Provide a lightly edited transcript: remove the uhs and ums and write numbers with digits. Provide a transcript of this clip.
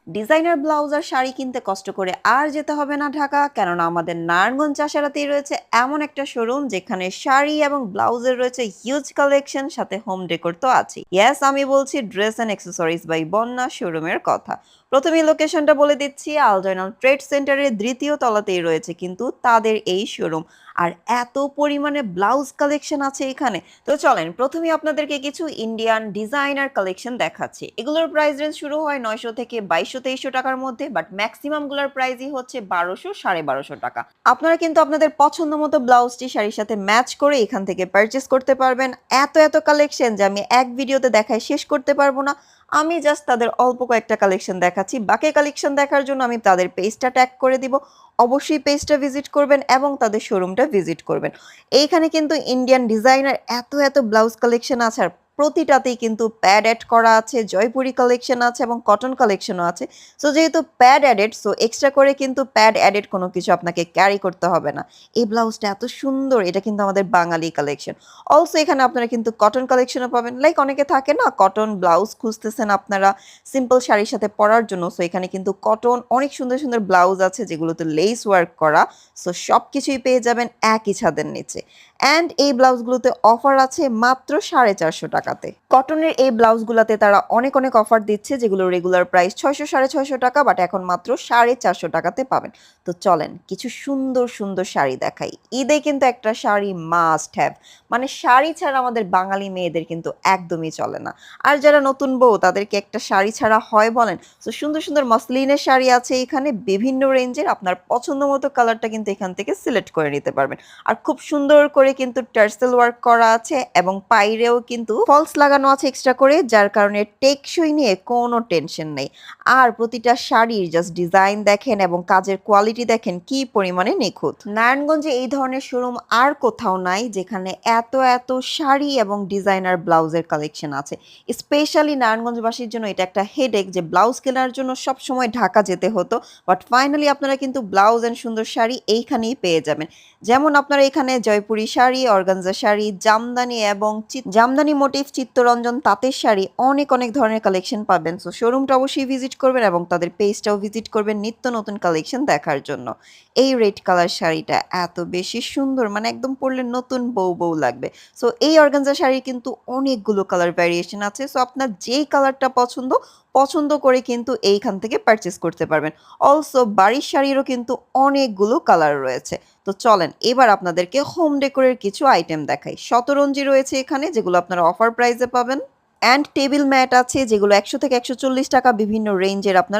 Designer blouse আর শাড়ি কিনতে কষ্ট করে আর যেতে হবে না ঢাকা, কেননা আমাদের নারায়ণগঞ্জ চাষারাতেই রয়েছে এমন একটা শোরুম যেখানে শাড়ি এবং ব্লাউজের রয়েছে হিউজ কালেকশন, সাথে হোম ডেকোর তো আছেই। ইয়েস, আমি বলছি ড্রেস অ্যান্ড অ্যাক্সেসরিজ বাই বন্যা শোরুমের কথা। প্রথমেই লোকেশনটা বলে দিচ্ছি, আলজয়নাল ট্রেড সেন্টারের দ্বিতীয় তলাতেই রয়েছে কিন্তু তাদের এই শোরুম। আর এত পরিমাণে ব্লাউজ কালেকশন আছে এখানে। তো চলেন প্রথমেই আপনাদেরকে কিছু ইন্ডিয়ান ডিজাইনার কালেকশন দেখাচ্ছি। এগুলোর প্রাইস রেঞ্জ শুরু হয় 900 থেকে 2200-2300 টাকার মধ্যে, বাট ম্যাক্সিমাম গুলোর প্রাইসই হচ্ছে 1200, 1250 টাকা। আপনারা কিন্তু আপনাদের পছন্দ মতো ব্লাউজটি শাড়ির সাথে ম্যাচ করে এখান থেকে পারচেস করতে পারবেন। এত এত কালেকশন যে আমি এক ভিডিওতে দেখায় শেষ করতে পারবো না। আমি জাস্ট তাদের অল্প কয়েকটা কালেকশন দেখাচ্ছি, বাকি কালেকশন দেখার জন্য আমি তাদের পেজটা ট্যাগ করে দিব। অবশ্যই পেজটা ভিজিট করবেন এবং তাদের শোরুমটা ভিজিট করবেন। এইখানে কিন্তু ইন্ডিয়ান ডিজাইনার এত এত ব্লাউজ কালেকশন আছে, আর প্রতিটাতেই কিন্তু প্যাড অ্যাড করা আছে, জয়পুরি কালেকশন আছে এবং কটন কালেকশনও আছে। সো যেহেতু প্যাড অ্যাডেড, সো এক্সট্রা করে কিন্তু প্যাড অ্যাডেড কোনো কিছু আপনাকে ক্যারি করতে হবে না। এই ব্লাউজটা এত সুন্দর, এটা কিন্তু আমাদের বাঙালি কালেকশন। অলসো এখানে আপনারা কিন্তু কটন কালেকশনও পাবেন। লাইক অনেকে থাকে না, কটন ব্লাউজ খুঁজতেছেন আপনারা সিম্পল শাড়ির সাথে পরার জন্য, সো এখানে কিন্তু কটন অনেক সুন্দর সুন্দর ব্লাউজ আছে যেগুলোতে লেস ওয়ার্ক করা। সো সবকিছুই পেয়ে যাবেন একই ছাদের নিচে। অ্যান্ড এই ব্লাউজগুলোতে অফার আছে মাত্র 450 টাকাতে। কটনের এই ব্লাউজগুলোতে তারা অনেক অনেক অফার দিচ্ছে, যেগুলো রেগুলার প্রাইস 600, 650 টাকা, বাট এখন মাত্র 450 টাকাতে পাবেন। তো চলেন কিছু সুন্দর সুন্দর শাড়ি দেখাই। ঈদে কিন্তু একটা শাড়ি মাস্ট হ্যাভ, মানে শাড়ি ছাড়া আমাদের বাঙালি মেয়েদের কিন্তু একদমই চলে না। আর যারা নতুন বউ তাদেরকে একটা শাড়ি ছাড়া হয় বলেন? তো সুন্দর সুন্দর মসলিনের শাড়ি আছে এখানে বিভিন্ন রেঞ্জের, আপনার পছন্দ মতো কালারটা কিন্তু এখান থেকে সিলেক্ট করে নিতে পারবেন। আর খুব সুন্দর করে কিন্তু টার্সেল ওয়ার্ক করা আছে এবং পাইরেও কিন্তু ফলস লাগানো আছে এক্সট্রা করে, যার কারণে টেকসই নিয়ে কোনো টেনশন নেই। আর প্রতিটা শাড়ির জাস্ট ডিজাইন দেখেন এবং কাজের কোয়ালিটি দেখেন কি পরিমাণে নিখুঁত। নারায়ণগঞ্জে এই ধরনের শোরুম আর কোথাও নাই যেখানে এত এত শাড়ি এবং ডিজাইনার ব্লাউজের কালেকশন আছে। স্পেশালি নারায়ণগঞ্জবাসীর জন্য এটা একটা হেডেক যে ব্লাউজ কেনার জন্য সবসময় ঢাকা যেতে হতো, বাট ফাইনালি আপনারা কিন্তু ব্লাউজ অ্যান্ড সুন্দর শাড়ি এইখানেই পেয়ে যাবেন। যেমন আপনারা এখানে জয়পুরি শাড়ি, অর্গানজা শাড়ি, জামদানি এবং জামদানি মোটিভ, চিত্তরঞ্জন তাঁতের শাড়ি অনেক অনেক ধরনের কালেকশন পাবেন। সো শোরুমটা অবশ্যই ভিজিট করবেন এবং তাদের পেজটাও ভিজিট করবেন নিত্য নতুন কালেকশন দেখার জন্য। এই রেড কালার শাড়িটা এত বেশি সুন্দর, মানে একদম পরলে নতুন বউ বউ লাগবে। সো এই অর্গানজা শাড়ির কিন্তু অনেকগুলো কালার ভ্যারিয়েশন আছে। সো আপনার যেই কালারটা পছন্দ পছন্দ করে কিন্তু এইখান থেকে পারচেস করতে পারবেন। অলসো বাড়ির শাড়িরও কিন্তু অনেকগুলো কালার রয়েছে। তো চলেন এবার আপনাদেরকে হোম ডেকোরের কিছু আইটেম দেখাই। শতরঞ্জি রয়েছে এখানে যেগুলো আপনারা অফার প্রাইসে পাবেন। অ্যান্ড টেবিল ম্যাট আছে যেগুলো 100 থেকে 140 টাকা বিভিন্ন রেঞ্জের আপনারা